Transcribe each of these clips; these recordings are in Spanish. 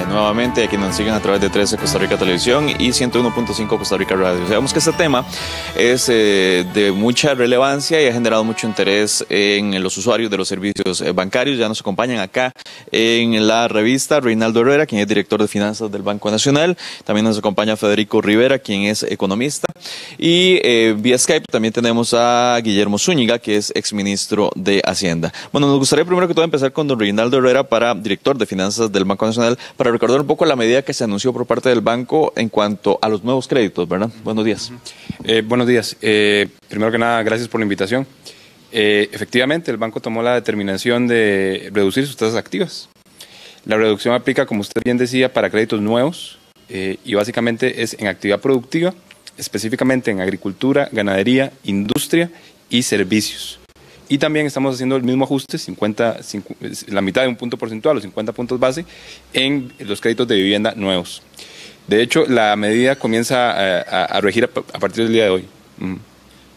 nuevamente a quienes nos siguen a través de 13 Costa Rica Televisión y 101.5 Costa Rica Radio. Sabemos que este tema es de mucha relevancia y ha generado mucho interés en los usuarios de los servicios bancarios. Ya nos acompañan acá en la revista Reinaldo Herrera, quien es director de finanzas del Banco Nacional. También nos acompaña Federico Rivera, quien es economista. Y vía Skype también tenemos a Guillermo Zúñiga, que es exministro de Hacienda. Bueno, nos gustaría primero que todo empezar con don Reinaldo Herrera, director de finanzas del Banco Nacional, para recordar un poco la medida que se anunció por parte del banco en cuanto a los nuevos créditos, ¿verdad? Buenos días. Buenos días. Primero que nada, gracias por la invitación. Efectivamente, el banco tomó la determinación de reducir sus tasas activas. La reducción aplica, como usted bien decía, para créditos nuevos y básicamente es en actividad productiva, específicamente en agricultura, ganadería, industria y servicios. Y también estamos haciendo el mismo ajuste, la mitad de un punto porcentual, los 50 puntos base, en los créditos de vivienda nuevos. De hecho, la medida comienza a regir a partir del día de hoy.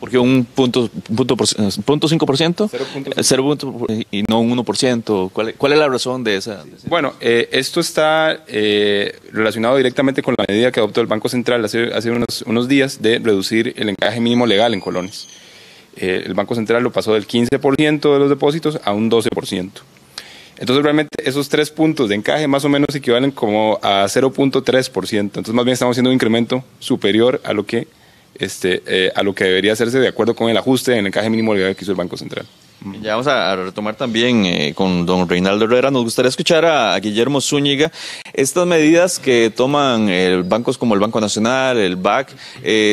¿Por qué un punto 5%? 0.5% y no un 1%. ¿Cuál es la razón de esa? Bueno, esto está relacionado directamente con la medida que adoptó el Banco Central hace unos días de reducir el encaje mínimo legal en colones. El Banco Central lo pasó del 15% de los depósitos a un 12%. Entonces, realmente esos 3 puntos de encaje más o menos equivalen como a 0.3%. Entonces, más bien estamos haciendo un incremento superior a lo que debería hacerse de acuerdo con el ajuste en el encaje mínimo legal que hizo el Banco Central. Ya vamos a retomar también con don Reinaldo Herrera. Nos gustaría escuchar a Guillermo Zúñiga. Estas medidas que toman bancos como el Banco Nacional, el BAC,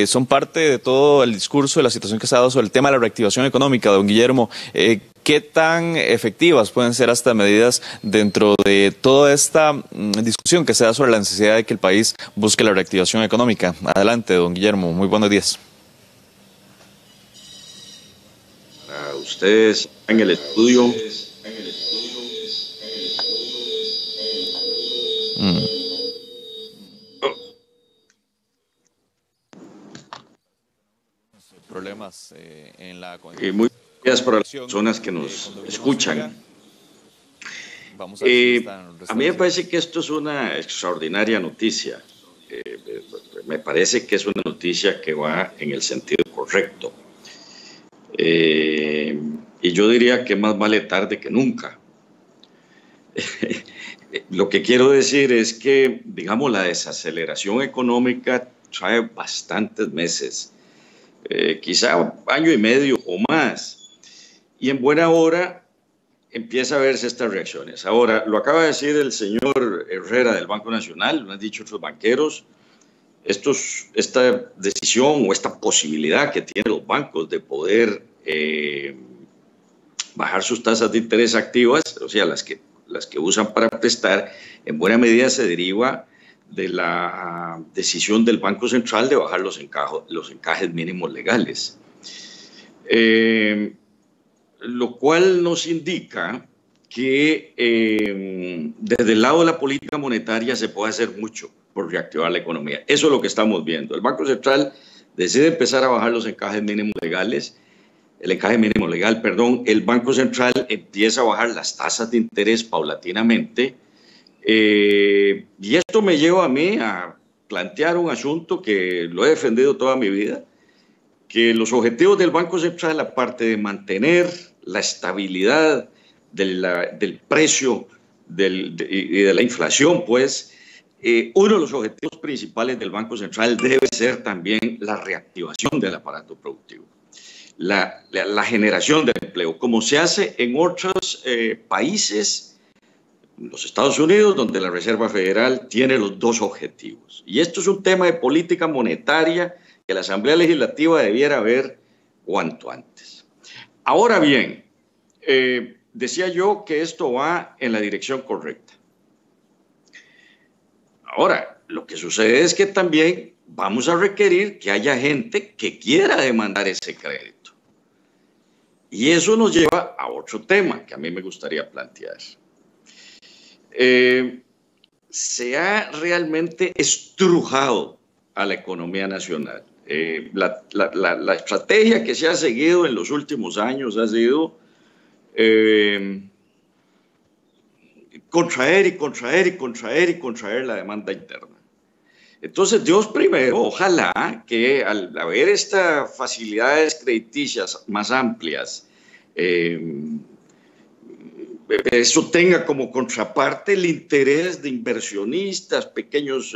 son parte de todo el discurso de la situación que se ha dado sobre el tema de la reactivación económica. Don Guillermo, ¿qué tan efectivas pueden ser estas medidas dentro de toda esta discusión que se da sobre la necesidad de que el país busque la reactivación económica? Adelante, don Guillermo. Muy buenos días. Para ustedes en el estudio. Problemas en la muy gracias para las personas que nos escuchan. A mí me parece que esto es una extraordinaria noticia. Me parece que es una noticia que va en el sentido correcto. Y yo diría que más vale tarde que nunca. Lo que quiero decir es que, digamos, la desaceleración económica trae bastantes meses, quizá año y medio o más, y en buena hora empieza a verse estas reacciones. Ahora, lo acaba de decir el señor Herrera del Banco Nacional, lo han dicho otros banqueros. Esta decisión o esta posibilidad que tienen los bancos de poder bajar sus tasas de interés activas, o sea, las que usan para prestar, en buena medida se deriva de la decisión del Banco Central de bajar los encajes mínimos legales. Lo cual nos indica que desde el lado de la política monetaria se puede hacer mucho por reactivar la economía. Eso es lo que estamos viendo. El Banco Central decide empezar a bajar los encajes mínimos legales, el Banco Central empieza a bajar las tasas de interés paulatinamente, y esto me lleva a mí a plantear un asunto que lo he defendido toda mi vida, que los objetivos del Banco Central, aparte de mantener la estabilidad del precio y de la inflación, pues, uno de los objetivos principales del Banco Central debe ser también la reactivación del aparato productivo, la generación de empleo, como se hace en otros países, los Estados Unidos, donde la Reserva Federal tiene los dos objetivos. Y esto es un tema de política monetaria que la Asamblea Legislativa debiera ver cuanto antes. Ahora bien, decía yo que esto va en la dirección correcta. Ahora, lo que sucede es que también vamos a requerir que haya gente que quiera demandar ese crédito. Y eso nos lleva a otro tema que a mí me gustaría plantear. Se ha realmente estrujado a la economía nacional. La estrategia que se ha seguido en los últimos años ha sido contraer y contraer y contraer y contraer la demanda interna. Entonces, Dios primero, ojalá que al haber estas facilidades crediticias más amplias, eso tenga como contraparte el interés de inversionistas, pequeños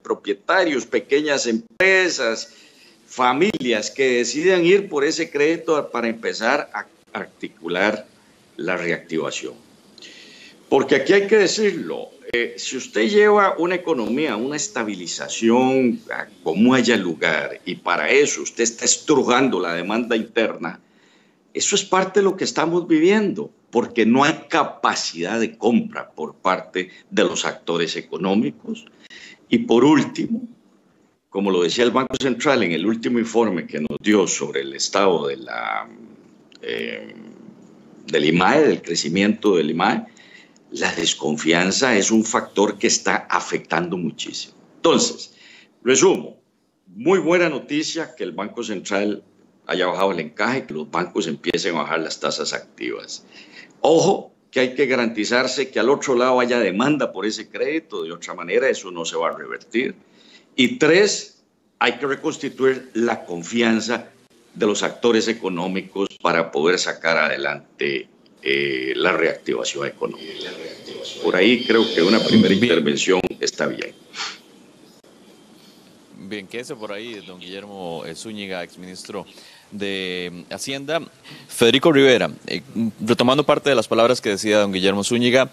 propietarios, pequeñas empresas, familias que decidan ir por ese crédito para empezar a articular la reactivación. Porque aquí hay que decirlo, si usted lleva una economía, una estabilización como haya lugar, y para eso usted está estrujando la demanda interna, eso es parte de lo que estamos viviendo, porque no hay capacidad de compra por parte de los actores económicos. Y por último, como lo decía el Banco Central en el último informe que nos dio sobre el estado de del IMAE, del crecimiento del IMAE, la desconfianza es un factor que está afectando muchísimo. Entonces, resumo, muy buena noticia que el Banco Central haya bajado el encaje, que los bancos empiecen a bajar las tasas activas. Ojo, que hay que garantizarse que al otro lado haya demanda por ese crédito, de otra manera eso no se va a revertir. Y tres, hay que reconstituir la confianza de los actores económicos para poder sacar adelante la reactivación económica. Por ahí creo que una primera intervención está bien. Bien, quédese por ahí, don Guillermo Zúñiga, exministro de Hacienda. Federico Rivera, retomando parte de las palabras que decía don Guillermo Zúñiga,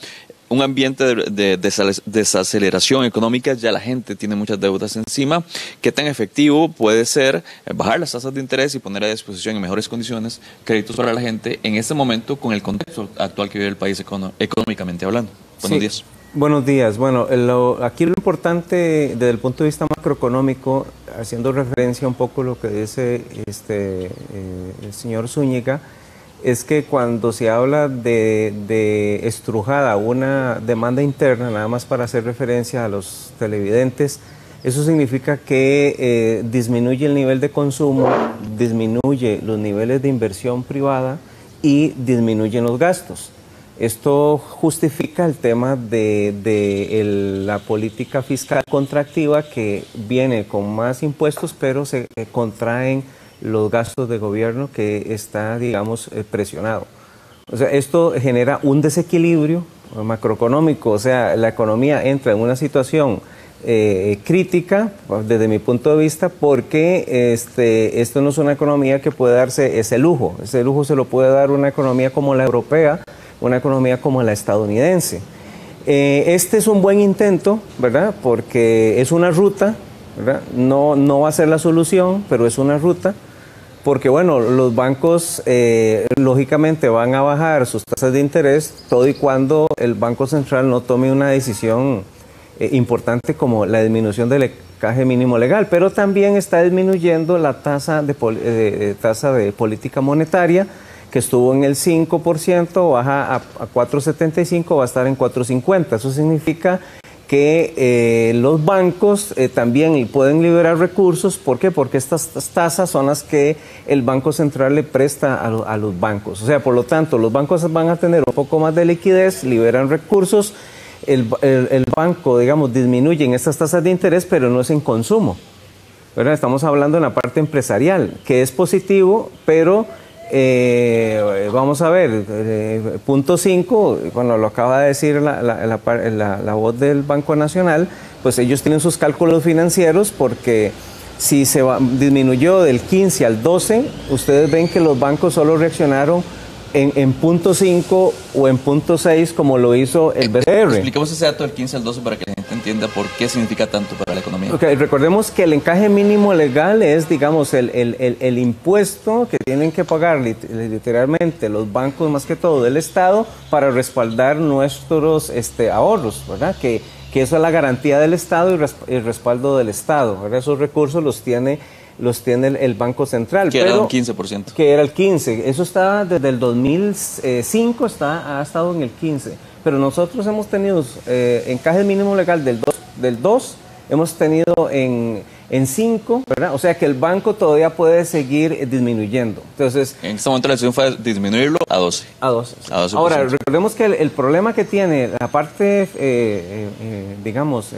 un ambiente de desaceleración económica, ya la gente tiene muchas deudas encima. ¿Qué tan efectivo puede ser bajar las tasas de interés y poner a disposición en mejores condiciones créditos para la gente en este momento con el contexto actual que vive el país económicamente hablando? Buenos días. Buenos días. Bueno, aquí lo importante desde el punto de vista macroeconómico, haciendo referencia un poco a lo que dice el señor Zúñiga, es que cuando se habla de estrujada una demanda interna, nada más para hacer referencia a los televidentes, eso significa que disminuye el nivel de consumo, disminuye los niveles de inversión privada y disminuyen los gastos. Esto justifica el tema de la política fiscal contractiva, que viene con más impuestos, pero se contraen los gastos de gobierno, que está, digamos, presionado. O sea, esto genera un desequilibrio macroeconómico, o sea, la economía entra en una situación crítica desde mi punto de vista, porque esto no es una economía que puede darse ese lujo se lo puede dar una economía como la europea, una economía como la estadounidense. Este es un buen intento, ¿verdad? Porque es una ruta, ¿verdad? No va a ser la solución, pero es una ruta, porque bueno, los bancos lógicamente van a bajar sus tasas de interés todo y cuando el Banco Central no tome una decisión importante como la disminución del encaje mínimo legal, pero también está disminuyendo la tasa de política monetaria, que estuvo en el 5%, baja a 4,75, va a estar en 4,50. Eso significa que los bancos también pueden liberar recursos. ¿Por qué? Porque estas tasas son las que el Banco Central le presta a los bancos. O sea, por lo tanto, los bancos van a tener un poco más de liquidez, liberan recursos, el banco, digamos, disminuye en estas tasas de interés, pero no es en consumo, ¿verdad? Estamos hablando en la parte empresarial, que es positivo, pero vamos a ver, punto 5, bueno, lo acaba de decir la voz del Banco Nacional, pues ellos tienen sus cálculos financieros, porque si disminuyó del 15 al 12, ustedes ven que los bancos solo reaccionaron en punto 5 o en punto 6, como lo hizo el BCR. Expliquemos ese dato del 15 al 12 para que la gente entienda por qué significa tanto para la economía. Okay, recordemos que el encaje mínimo legal es, digamos, el impuesto que tienen que pagar literalmente los bancos, más que todo del Estado, para respaldar nuestros ahorros, ¿verdad? Que eso es la garantía del Estado y el respaldo del Estado, ¿verdad? Esos recursos los tiene el Banco Central. Que era un 15%. Que era el 15%. Eso está desde el 2005, ha estado en el 15%. Pero nosotros hemos tenido encaje mínimo legal del 2, hemos tenido en en 5, ¿verdad? O sea que el banco todavía puede seguir disminuyendo. Entonces, en este momento la decisión fue disminuirlo a 12. A 12. A 12%. Ahora, recordemos que el problema que tiene la parte, digamos,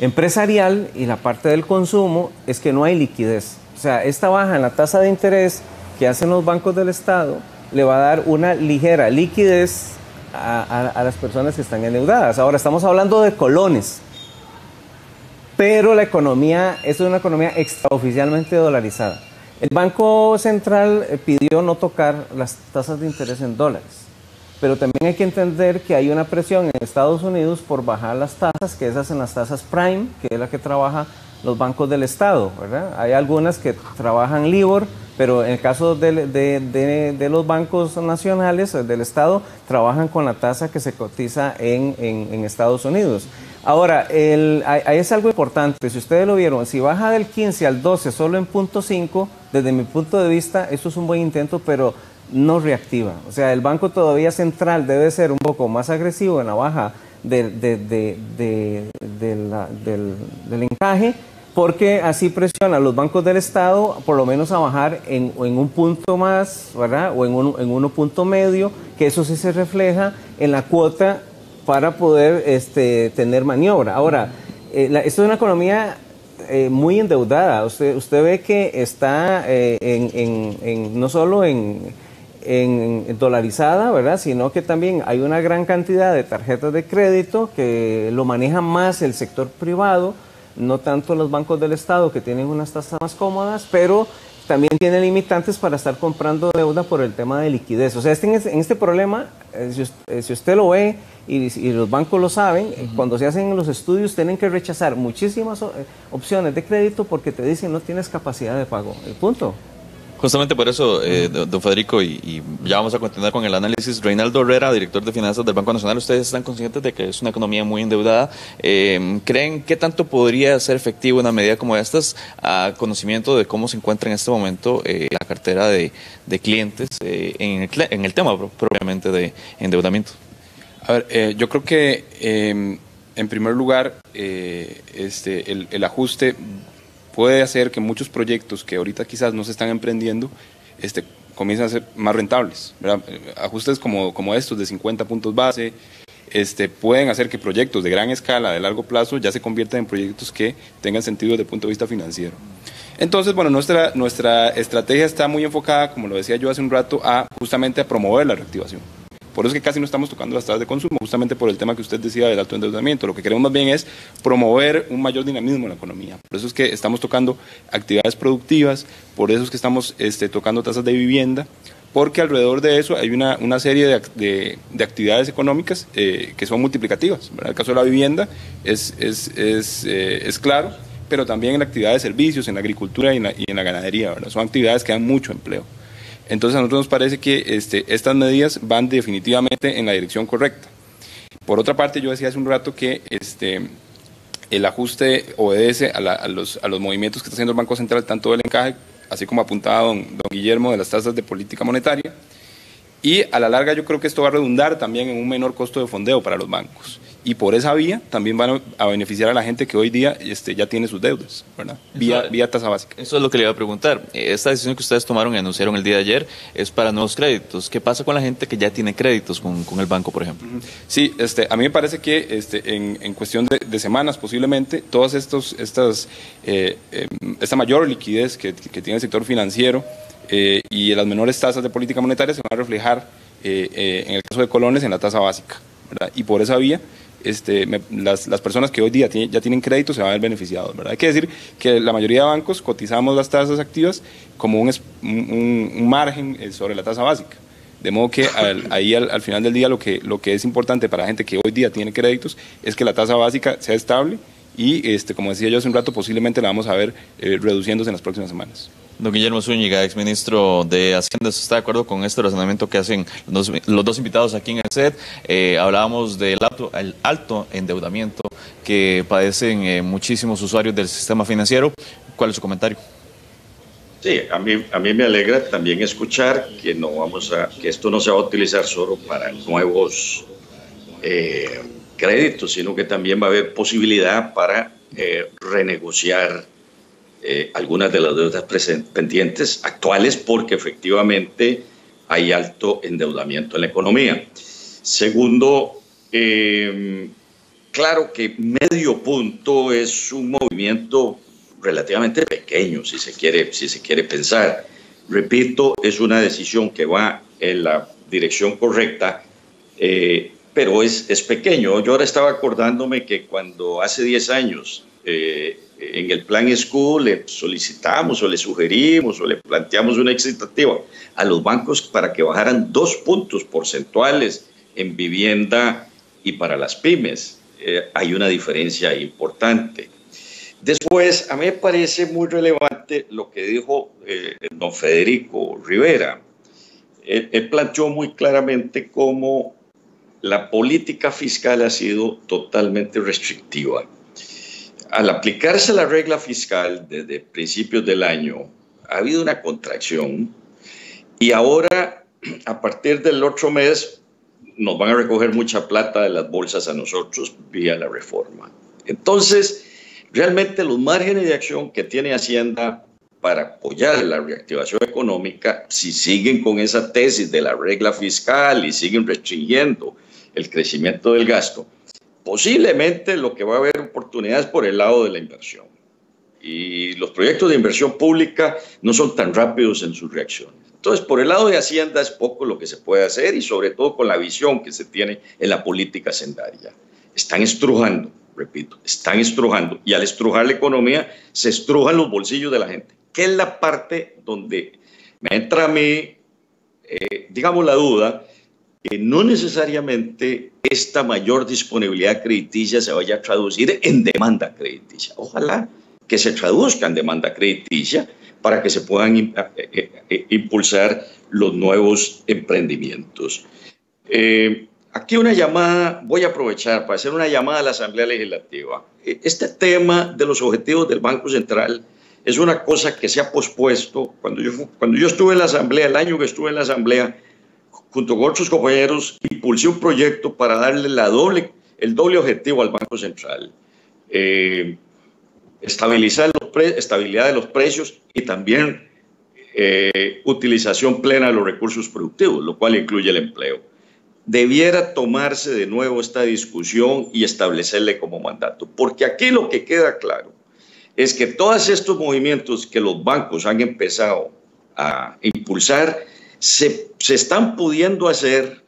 empresarial y la parte del consumo es que no hay liquidez. O sea, esta baja en la tasa de interés que hacen los bancos del Estado le va a dar una ligera liquidez a las personas que están endeudadas. Ahora, estamos hablando de colones, pero la economía es una economía extraoficialmente dolarizada. El Banco Central pidió no tocar las tasas de interés en dólares, pero también hay que entender que hay una presión en Estados Unidos por bajar las tasas, que esas en las tasas prime, que es la que trabaja los bancos del Estado, ¿verdad? Hay algunas que trabajan LIBOR, pero en el caso de los bancos nacionales, del Estado, trabajan con la tasa que se cotiza en Estados Unidos. Ahora, ahí es algo importante, si ustedes lo vieron, si baja del 15 al 12 solo en 0.5, desde mi punto de vista, esto es un buen intento, pero no reactiva. O sea, el Banco todavía Central debe ser un poco más agresivo en la baja del encaje, porque así presiona a los bancos del Estado por lo menos a bajar en un punto más, ¿verdad? O en 1 punto medio, que eso sí se refleja en la cuota para poder tener maniobra. Ahora, esto es una economía muy endeudada. Usted ve que está no solo en dolarizada, ¿verdad? Sino que también hay una gran cantidad de tarjetas de crédito que lo maneja más el sector privado, no tanto los bancos del Estado, que tienen unas tasas más cómodas, pero también tiene limitantes para estar comprando deuda por el tema de liquidez. O sea, en este problema, si usted lo ve y los bancos lo saben, cuando se hacen los estudios tienen que rechazar muchísimas opciones de crédito porque te dicen no tienes capacidad de pago. El punto. Justamente por eso, don Federico, y ya vamos a continuar con el análisis. Reinaldo Herrera, director de finanzas del Banco Nacional, ustedes están conscientes de que es una economía muy endeudada. ¿Creen qué tanto podría ser efectivo una medida como estas a conocimiento de cómo se encuentra en este momento la cartera de clientes en el tema propiamente de endeudamiento? A ver, yo creo que en primer lugar el ajuste puede hacer que muchos proyectos que ahorita quizás no se están emprendiendo comiencen a ser más rentables, ¿verdad? Ajustes como estos de 50 puntos base pueden hacer que proyectos de gran escala, de largo plazo, ya se conviertan en proyectos que tengan sentido desde el punto de vista financiero. Entonces, bueno, nuestra estrategia está muy enfocada, como lo decía yo hace un rato, justamente a promover la reactivación. Por eso es que casi no estamos tocando las tasas de consumo, justamente por el tema que usted decía del alto endeudamiento. Lo que queremos más bien es promover un mayor dinamismo en la economía. Por eso es que estamos tocando actividades productivas, por eso es que estamos tocando tasas de vivienda, porque alrededor de eso hay una serie de actividades económicas que son multiplicativas, ¿verdad? El caso de la vivienda es claro, pero también en la actividad de servicios, en la agricultura y en la ganadería, ¿verdad? Son actividades que dan mucho empleo. Entonces a nosotros nos parece que estas medidas van definitivamente en la dirección correcta. Por otra parte, yo decía hace un rato que el ajuste obedece a los movimientos que está haciendo el Banco Central, tanto del encaje, así como apuntaba don Guillermo, de las tasas de política monetaria, y a la larga yo creo que esto va a redundar también en un menor costo de fondeo para los bancos. Y por esa vía también van a beneficiar a la gente que hoy día ya tiene sus deudas, ¿verdad? Vía tasa básica. Eso es lo que le iba a preguntar. Esta decisión que ustedes tomaron y anunciaron el día de ayer es para nuevos créditos. ¿Qué pasa con la gente que ya tiene créditos con el banco, por ejemplo? Sí, a mí me parece que en cuestión de semanas posiblemente, todas esta mayor liquidez que tiene el sector financiero y las menores tasas de política monetaria se van a reflejar en el caso de colones en la tasa básica, ¿verdad? Y por esa vía las personas que hoy día ya tienen crédito se van a ver beneficiados, ¿verdad? Hay que decir que la mayoría de bancos cotizamos las tasas activas como un margen sobre la tasa básica, de modo que ahí al final del día lo que es importante para la gente que hoy día tiene créditos es que la tasa básica sea estable y como decía yo hace un rato, posiblemente la vamos a ver reduciéndose en las próximas semanas. Don Guillermo Zúñiga, exministro de Hacienda, ¿está de acuerdo con este razonamiento que hacen los dos invitados aquí en el set? Hablábamos del alto endeudamiento que padecen muchísimos usuarios del sistema financiero. ¿Cuál es su comentario? Sí, a mí me alegra también escuchar que que esto no se va a utilizar solo para nuevos créditos, sino que también va a haber posibilidad para renegociar algunas de las deudas pendientes actuales porque efectivamente hay alto endeudamiento en la economía. Segundo, claro que medio punto es un movimiento relativamente pequeño, si se quiere pensar. Repito, es una decisión que va en la dirección correcta, pero es pequeño. Yo ahora estaba acordándome que cuando hace 10 años en el Plan School le solicitamos o le sugerimos o le planteamos una excitativa a los bancos para que bajaran 2 puntos porcentuales en vivienda y para las pymes. Hay una diferencia importante. Después, a mí me parece muy relevante lo que dijo don Federico Rivera. Él planteó muy claramente cómo la política fiscal ha sido totalmente restrictiva. Al aplicarse la regla fiscal desde principios del año, ha habido una contracción y ahora, a partir del otro mes, nos van a recoger mucha plata de las bolsas a nosotros vía la reforma. Entonces, realmente los márgenes de acción que tiene Hacienda para apoyar la reactivación económica, si siguen con esa tesis de la regla fiscal y siguen restringiendo el crecimiento del gasto, posiblemente lo que va a haber oportunidades por el lado de la inversión. Y los proyectos de inversión pública no son tan rápidos en sus reacciones. Entonces, por el lado de Hacienda es poco lo que se puede hacer y sobre todo con la visión que se tiene en la política hacendaria. Están estrujando, repito, están estrujando. Y al estrujar la economía, se estrujan los bolsillos de la gente, que es la parte donde me entra a mí, digamos, la duda, que no necesariamente esta mayor disponibilidad crediticia se vaya a traducir en demanda crediticia. Ojalá que se traduzca en demanda crediticia para que se puedan impulsar los nuevos emprendimientos. Aquí una llamada, voy a aprovechar para hacer una llamada a la Asamblea Legislativa. Este tema de los objetivos del Banco Central es una cosa que se ha pospuesto. Cuando yo estuve en la Asamblea, el año que estuve en la Asamblea, junto con otros compañeros, impulsé un proyecto para darle el doble objetivo al Banco Central. Estabilidad de los precios y también utilización plena de los recursos productivos, lo cual incluye el empleo. Debiera tomarse de nuevo esta discusión y establecerle como mandato, porque aquí lo que queda claro es que todos estos movimientos que los bancos han empezado a impulsar se están pudiendo hacer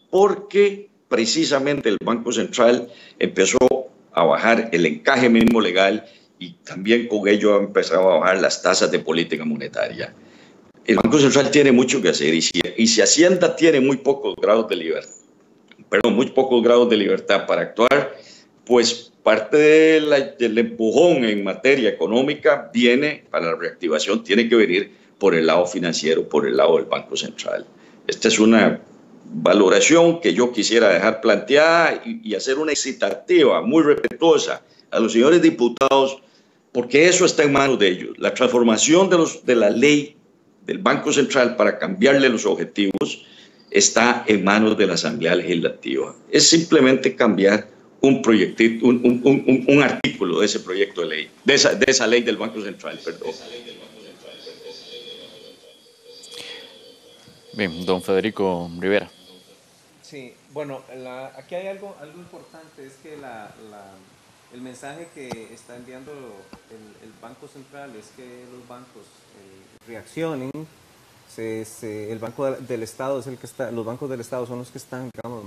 porque precisamente el Banco Central empezó a bajar el encaje mínimo legal y también con ello ha empezado a bajar las tasas de política monetaria. El Banco Central tiene mucho que hacer y si Hacienda tiene muy pocos grados de libertad para actuar, pues parte del empujón en materia económica para la reactivación tiene que venir por el lado financiero, por el lado del Banco Central. Esta es una valoración que yo quisiera dejar planteada y hacer una excitativa muy respetuosa a los señores diputados, porque eso está en manos de ellos. La transformación de la ley del Banco Central para cambiarle los objetivos está en manos de la Asamblea Legislativa. Es simplemente cambiar un proyectito, un artículo de ese proyecto de ley, de esa ley del Banco Central, perdón. Bien, don Federico Rivera. Sí, bueno, aquí hay algo importante, es que el mensaje que está enviando el Banco Central es que los bancos reaccionen. El Banco del Estado es el que está, los bancos del Estado son los que están, digamos,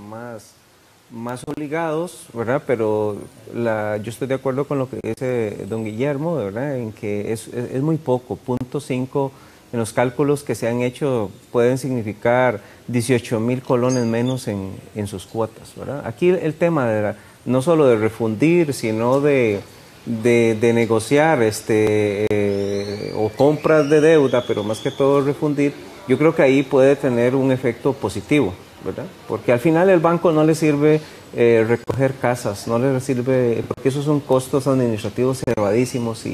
más obligados, ¿verdad? Pero yo estoy de acuerdo con lo que dice don Guillermo, ¿verdad? En que es muy poco, 0.5 en los cálculos que se han hecho pueden significar 18,000 colones menos en sus cuotas, ¿verdad? Aquí el tema no solo de refundir, sino de negociar o compras de deuda, pero más que todo refundir, yo creo que ahí puede tener un efecto positivo, ¿verdad? Porque al final el banco no le sirve recoger casas, no le sirve, porque esos son costos administrativos elevadísimos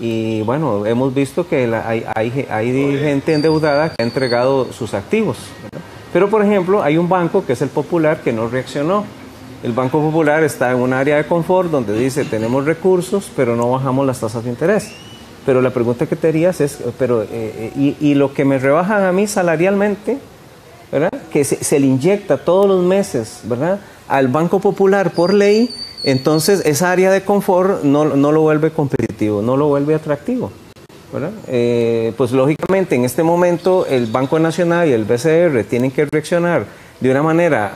y bueno, hemos visto que hay gente endeudada que ha entregado sus activos, ¿verdad? Pero por ejemplo, hay un banco que es el Popular que no reaccionó. El Banco Popular está en un área de confort donde dice tenemos recursos, pero no bajamos las tasas de interés. Pero la pregunta que te harías es, pero, y lo que me rebajan a mí salarialmente, ¿verdad? Que se le inyecta todos los meses, ¿verdad? Al Banco Popular por ley, entonces esa área de confort no lo vuelve competitivo, no lo vuelve atractivo, ¿verdad? Pues lógicamente en este momento el Banco Nacional y el BCR tienen que reaccionar de una manera,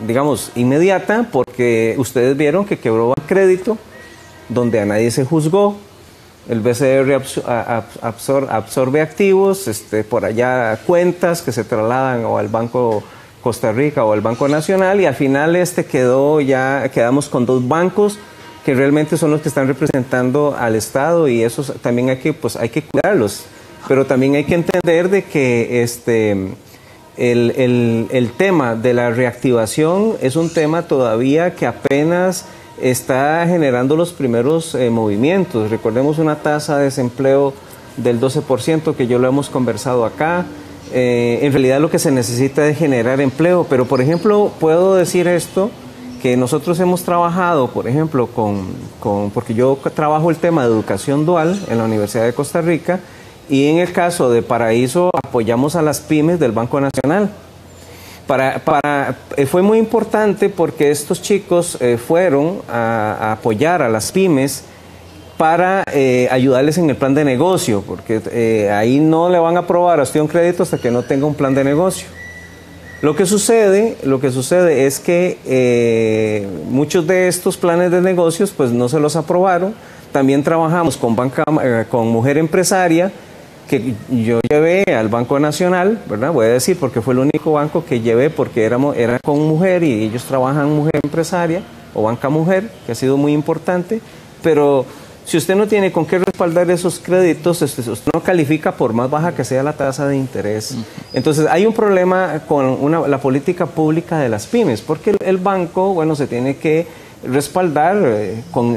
digamos, inmediata, porque ustedes vieron que quebró Bancrédito, donde a nadie se juzgó. El BCR absorbe activos, por allá cuentas que se trasladan o al Banco Costa Rica o al Banco Nacional, y al final quedamos con dos bancos que realmente son los que están representando al Estado, y esos también hay que cuidarlos. Pero también hay que entender de que el tema de la reactivación es un tema todavía que apenas está generando los primeros movimientos. Recordemos una tasa de desempleo del 12%, que ya lo hemos conversado acá. En realidad lo que se necesita es generar empleo, pero por ejemplo puedo decir esto, que nosotros hemos trabajado, por ejemplo, porque yo trabajo el tema de educación dual en la Universidad de Costa Rica, y en el caso de Paraíso apoyamos a las pymes del Banco Nacional. Fue muy importante porque estos chicos fueron a apoyar a las pymes para ayudarles en el plan de negocio, porque ahí no le van a aprobar a usted un crédito hasta que no tenga un plan de negocio. Lo que sucede es que muchos de estos planes de negocios pues no se los aprobaron. También trabajamos con Mujer Empresaria, que yo llevé al Banco Nacional, ¿verdad? Voy a decir porque fue el único banco que llevé, porque era con mujer y ellos trabajan Mujer Empresaria o Banca Mujer, que ha sido muy importante. Pero si usted no tiene con qué respaldar esos créditos, usted no califica por más baja que sea la tasa de interés. Entonces hay un problema con la política pública de las pymes, porque el banco, bueno, se tiene que respaldar.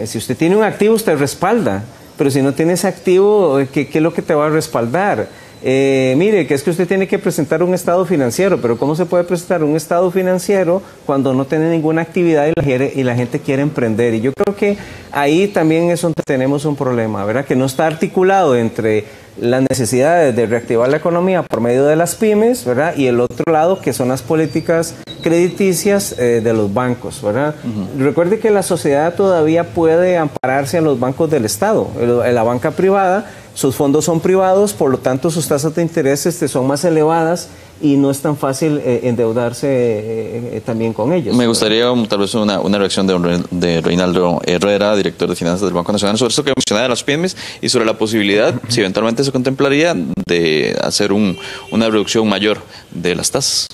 Si usted tiene un activo, usted respalda. Pero si no tienes activo, ¿qué es lo que te va a respaldar? Mire, que es que usted tiene que presentar un estado financiero, pero ¿cómo se puede presentar un estado financiero cuando no tiene ninguna actividad y la gente quiere emprender? Y yo creo que ahí también es donde tenemos un problema, ¿verdad? Que no está articulado entre las necesidades de reactivar la economía por medio de las pymes, ¿verdad? Y el otro lado, que son las políticas crediticias de los bancos, ¿verdad? Recuerde que la sociedad todavía puede ampararse a los bancos del Estado. En la banca privada, sus fondos son privados, por lo tanto sus tasas de interés son más elevadas y no es tan fácil endeudarse también con ellos. Me gustaría tal vez una reacción de Reinaldo Herrera, director de finanzas del Banco Nacional, sobre esto que mencionaba de las pymes y sobre la posibilidad, si eventualmente se contemplaría, de hacer una reducción mayor de las tasas.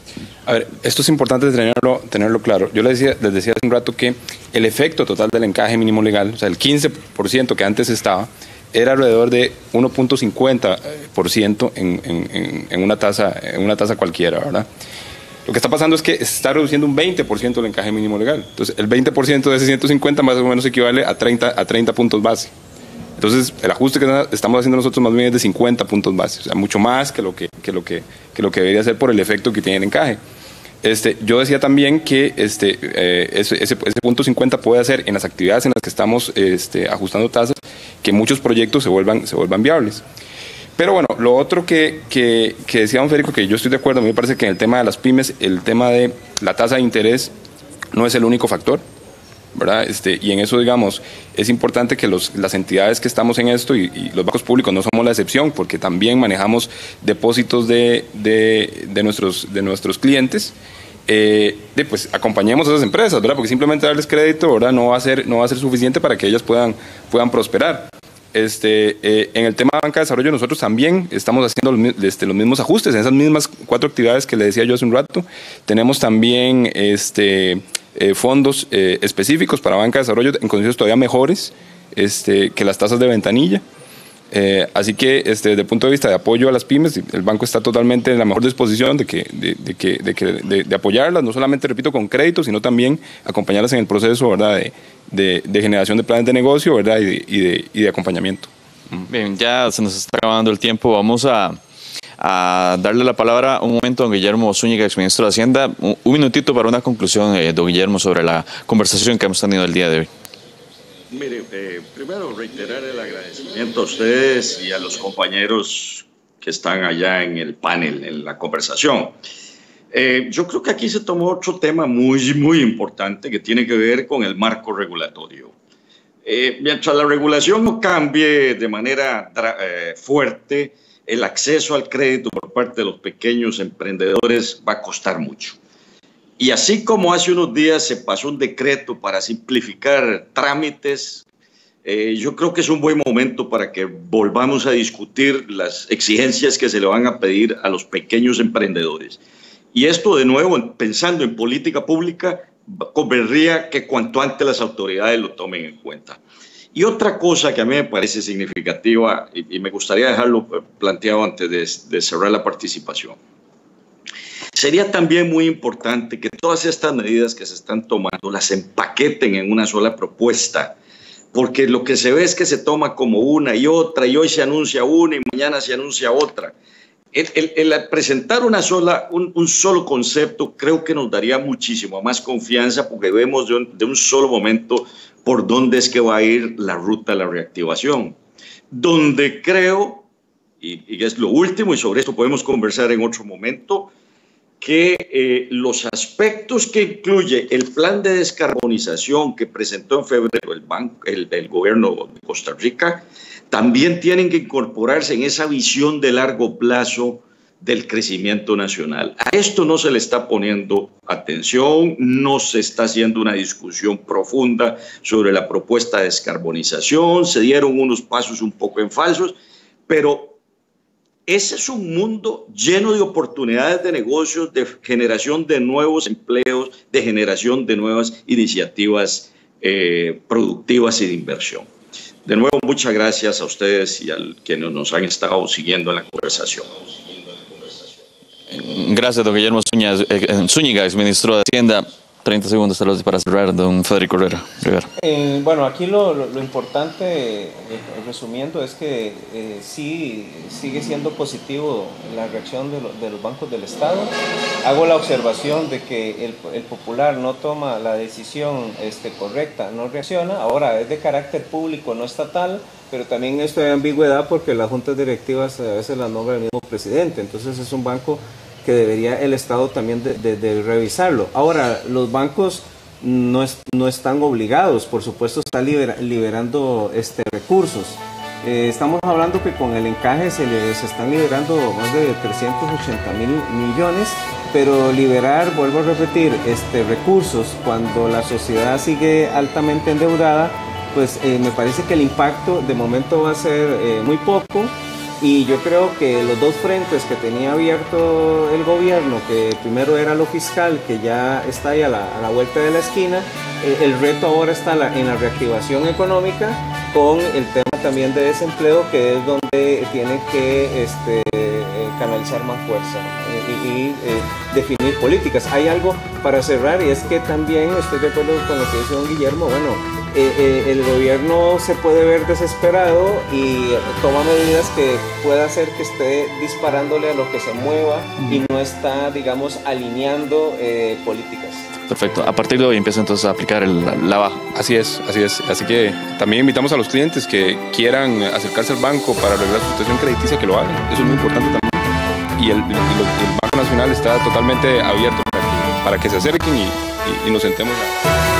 A ver, esto es importante tenerlo claro. Yo les decía hace un rato que el efecto total del encaje mínimo legal, o sea, el 15% que antes estaba, era alrededor de 1.50% en una tasa cualquiera, ¿verdad? Lo que está pasando es que se está reduciendo un 20% el encaje mínimo legal. Entonces, el 20% de ese 150 más o menos equivale a 30 puntos base. Entonces, el ajuste que estamos haciendo nosotros más bien es de 50 puntos base, o sea, mucho más que lo que debería ser por el efecto que tiene el encaje. Yo decía también que ese punto 50 puede hacer en las actividades en las que estamos ajustando tasas que muchos proyectos se vuelvan viables. Pero bueno, lo otro que decía don Federico, que yo estoy de acuerdo, a mí me parece que en el tema de las pymes, el tema de la tasa de interés no es el único factor, ¿verdad? Y en eso, digamos, es importante que las entidades que estamos en esto y los bancos públicos no somos la excepción, porque también manejamos depósitos de nuestros clientes. Pues acompañemos a esas empresas, ¿verdad? Porque simplemente darles crédito, ¿verdad? No va a ser suficiente para que ellas puedan prosperar. En el tema de banca de desarrollo, nosotros también estamos haciendo los mismos ajustes en esas mismas 4 actividades que le decía yo hace un rato. Tenemos también fondos específicos para banca de desarrollo en condiciones todavía mejores que las tasas de ventanilla. Así que desde el punto de vista de apoyo a las pymes, el banco está totalmente en la mejor disposición de apoyarlas, no solamente, repito, con créditos, sino también acompañarlas en el proceso, ¿verdad?, de generación de planes de negocio, ¿verdad?, y de acompañamiento. Bien, ya se nos está acabando el tiempo. Vamos a darle la palabra un momento a don Guillermo Zúñiga, exministro de Hacienda. Un minutito para una conclusión, don Guillermo, sobre la conversación que hemos tenido el día de hoy. Mire, primero reiterar el agradecimiento a ustedes y a los compañeros que están allá en el panel, en la conversación. Yo creo que aquí se tomó otro tema muy importante que tiene que ver con el marco regulatorio. Mientras la regulación no cambie de manera fuerte, el acceso al crédito por parte de los pequeños emprendedores va a costar mucho. Y así como hace unos días se pasó un decreto para simplificar trámites, yo creo que es un buen momento para que volvamos a discutir las exigencias que se le van a pedir a los pequeños emprendedores. Y esto, de nuevo, pensando en política pública, convendría que cuanto antes las autoridades lo tomen en cuenta. Y otra cosa que a mí me parece significativa, y me gustaría dejarlo planteado antes de cerrar la participación, sería también muy importante que todas estas medidas que se están tomando las empaqueten en una sola propuesta, porque lo que se ve es que se toma como una y otra, y hoy se anuncia una y mañana se anuncia otra. El presentar un solo concepto creo que nos daría muchísimo más confianza, porque vemos de un solo momento por dónde es que va a ir la ruta de la reactivación. Donde creo, y es lo último, y sobre esto podemos conversar en otro momento, que los aspectos que incluye el plan de descarbonización que presentó en febrero el gobierno de Costa Rica también tienen que incorporarse en esa visión de largo plazo del crecimiento nacional. A esto no se le está poniendo atención, no se está haciendo una discusión profunda sobre la propuesta de descarbonización, se dieron unos pasos un poco en falsos, pero ese es un mundo lleno de oportunidades de negocios, de generación de nuevos empleos, de generación de nuevas iniciativas productivas y de inversión. De nuevo, muchas gracias a ustedes y a quienes nos han estado siguiendo en la conversación. Gracias, don Guillermo Zúñiga, exministro de Hacienda. 30 segundos para cerrar, don Federico Rivera. Bueno, aquí lo importante, resumiendo, es que sí sigue siendo positivo la reacción de los bancos del Estado. Hago la observación de que el Popular no toma la decisión correcta, no reacciona. Ahora es de carácter público, no estatal, pero también esto hay ambigüedad porque las juntas directivas a veces las nombra el mismo presidente. Entonces es un banco que debería el Estado también de revisarlo. Ahora, los bancos no están obligados, por supuesto están liberando recursos. Estamos hablando que con el encaje se están liberando más de 380.000 millones, pero liberar, vuelvo a repetir, recursos cuando la sociedad sigue altamente endeudada, pues me parece que el impacto de momento va a ser muy poco. Y yo creo que los dos frentes que tenía abierto el gobierno, que primero era lo fiscal, que ya está ahí a la vuelta de la esquina, el reto ahora está en la reactivación económica, con el tema también de desempleo, que es donde tiene que canalizar más fuerza y definir políticas. Hay algo para cerrar, y es que también estoy de acuerdo con lo que dice don Guillermo. Bueno, el gobierno se puede ver desesperado y toma medidas que pueda hacer que esté disparándole a lo que se mueva y no está, digamos, alineando políticas. Perfecto. A partir de hoy empieza entonces a aplicar la baja. Así es. Así que también invitamos a los clientes que quieran acercarse al banco para arreglar su situación crediticia, que lo hagan. Eso es muy importante también. Y el Banco Nacional está totalmente abierto para que se acerquen y nos sentemos a...